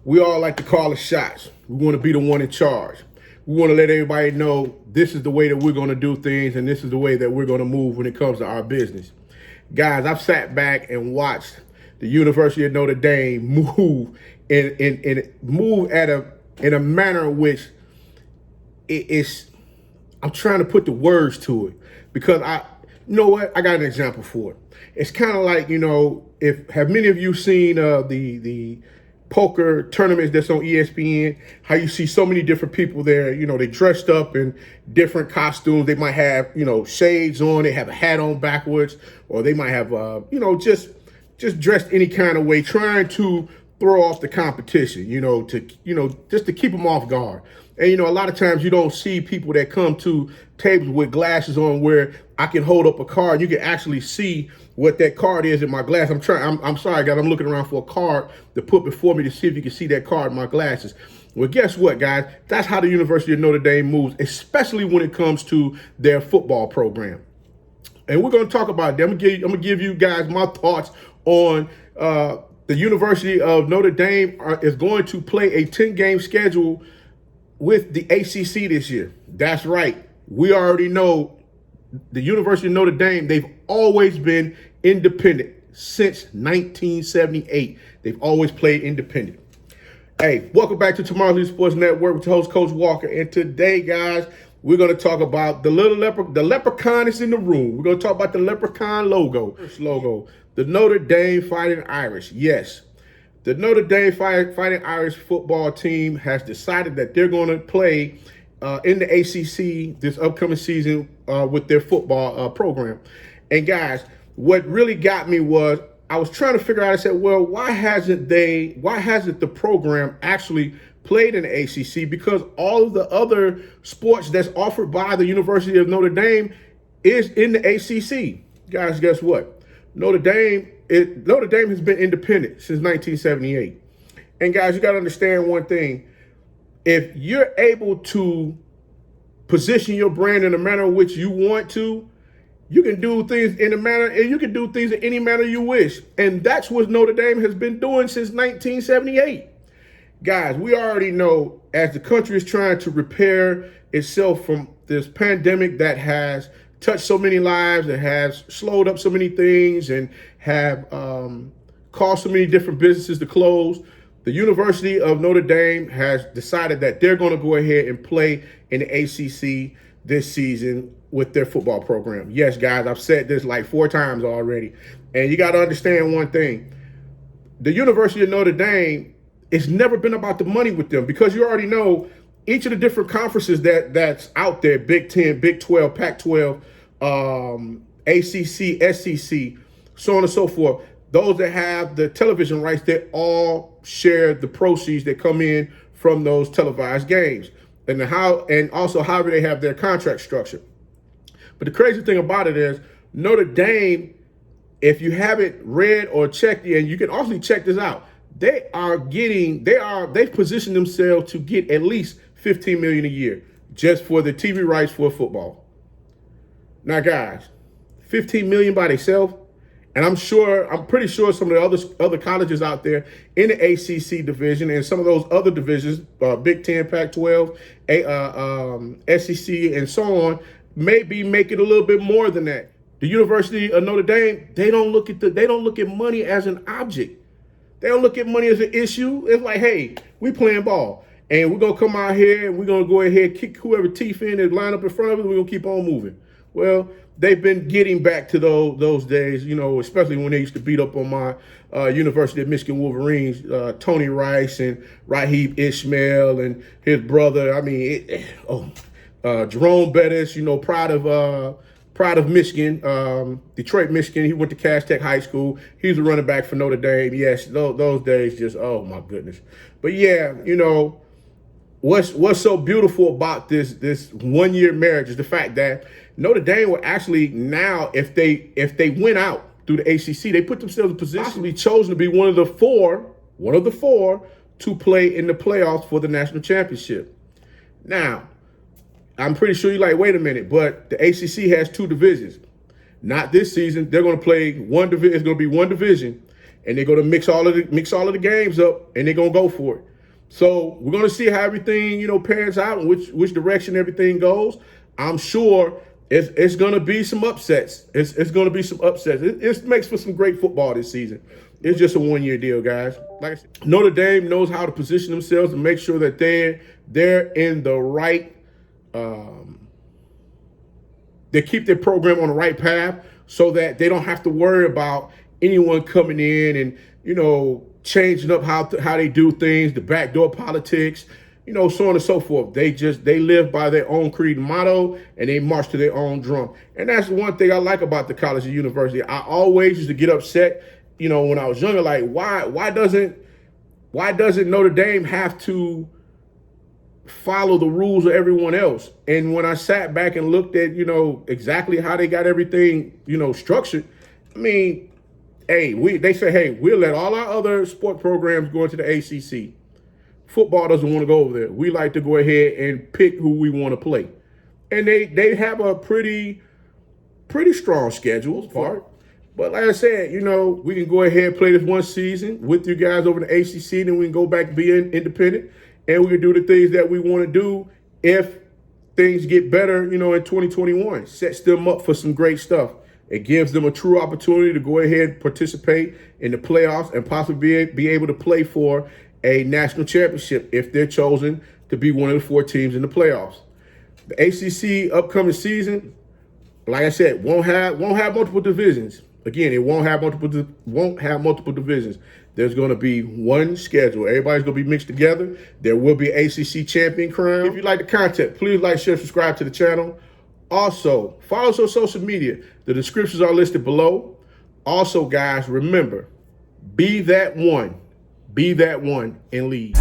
We all like to call the shots. We want to be the one in charge. We want to let everybody know this is the way that we're going to do things and this is the way that we're going to move when it comes to our business. Guys, I've sat back and watched the University of Notre Dame move in a manner in which I'm trying to put the words to it because you know what? I got an example for it. It's kind of like, have many of you seen the poker tournaments that's on ESPN, how you see so many different people there, they dressed up in different costumes. They might have, shades on, they have a hat on backwards, or they might have, just dressed any kind of way, trying to throw off the competition, just to keep them off guard. And, a lot of times you don't see people that come to tables with glasses on where I can hold up a card. You can actually see what that card is in my glass. I'm sorry, guys. I'm looking around for a card to put before me to see if you can see that card in my glasses. Well, guess what, guys? That's how the University of Notre Dame moves, especially when it comes to their football program. And we're going to talk about that. I'm going to give you guys my thoughts on the University of Notre Dame is going to play a 10-game schedule with the ACC this year. That's right. We already know the University of Notre Dame, they've always been independent since 1978. They've always played independent. Hey, welcome back to Tomorrow's Leader Sports Network with your host, Coach Walker. And today, guys, we're going to talk about the leprechaun is in the room. We're going to talk about the leprechaun logo. First logo, the Notre Dame Fighting Irish. Yes. The Notre Dame Fighting Irish football team has decided that they're going to play in the ACC this upcoming season with their football program. And guys, what really got me was I was trying to figure out, I said, well, why hasn't the program actually played in the ACC? Because all of the other sports that's offered by the University of Notre Dame is in the ACC. Guys, guess what? Notre Dame has been independent since 1978. And guys, you got to understand one thing. If you're able to position your brand in a manner in which you want to, you can do things in a manner, and you can do things in any manner you wish. And that's what Notre Dame has been doing since 1978. Guys, we already know as the country is trying to repair itself from this pandemic that has touched so many lives, that has slowed up so many things, and have caused so many different businesses to close, the University of Notre Dame has decided that they're going to go ahead and play in the ACC this season with their football program. Yes, guys, I've said this like 4 times already. And you got to understand one thing. The University of Notre Dame, it's never been about the money with them, because you already know each of the different conferences that's out there, Big 10, Big 12, Pac-12, ACC, SEC, so on and so forth. Those that have the television rights, they all share the proceeds that come in from those televised games, and also however they have their contract structure. But the crazy thing about it is Notre Dame, if you haven't read or checked, and you can also check this out, they've positioned themselves to get at least $15 million a year just for the TV rights for football. Now, guys, $15 million by themselves. And I'm pretty sure some of the other colleges out there in the ACC division and some of those other divisions, Big 10, Pac-12, SEC, and so on, may be making a little bit more than that. The University of Notre Dame, they don't look at money as an object. They don't look at money as an issue. It's like, hey, we playing ball, and we're gonna come out here and we're gonna go ahead and kick whoever teeth in and line up in front of us. We're gonna keep on moving. Well, they've been getting back to those days, especially when they used to beat up on my University of Michigan Wolverines, Tony Rice and Raheem Ishmael and his brother. Jerome Bettis, pride of Michigan, Detroit, Michigan. He went to Cass Tech High School. He's a running back for Notre Dame. Yes, those days just, oh my goodness. But yeah, what's so beautiful about this 1-year marriage is the fact that Notre Dame will actually now, if they went out through the ACC, they put themselves in position to be chosen to be one of the four to play in the playoffs for the national championship. Now, I'm pretty sure you're like, wait a minute, but the ACC has 2 divisions. Not this season. They're going to play it's going to be one division, and they're going to mix all of the games up, and they're going to go for it. So we're going to see how everything, pans out and which direction everything goes. I'm sure it's going to be some upsets. It's going to be some upsets. It makes for some great football this season. It's just a one-year deal, guys. Like I said, Notre Dame knows how to position themselves and make sure that they're in the right. They keep their program on the right path so that they don't have to worry about anyone coming in and changing up how they do things, the backdoor politics, so on and so forth. They live by their own creed and motto, and they march to their own drum. And that's one thing I like about the college and university. I always used to get upset, when I was younger, like why doesn't Notre Dame have to follow the rules of everyone else? And when I sat back and looked at, exactly how they got everything, structured, I mean, they say, hey, we'll let all our other sport programs go into the ACC. Football doesn't want to go over there. We like to go ahead and pick who we want to play. And they have a pretty strong schedule part. But like I said, we can go ahead and play this one season with you guys over in the ACC, then we can go back and be independent, and we can do the things that we want to do if things get better, in 2021. Sets them up for some great stuff. It gives them a true opportunity to go ahead and participate in the playoffs and possibly be able to play for a national championship if they're chosen to be one of the 4 teams in the playoffs. The ACC upcoming season, like I said, won't have multiple divisions. Again, it won't have multiple divisions. There's going to be one schedule. Everybody's going to be mixed together. There will be an ACC champion crown. If you like the content, please like, share, subscribe to the channel. Also, follow us on social media. The descriptions are listed below. Also, guys, remember, be that one. Be that one and lead.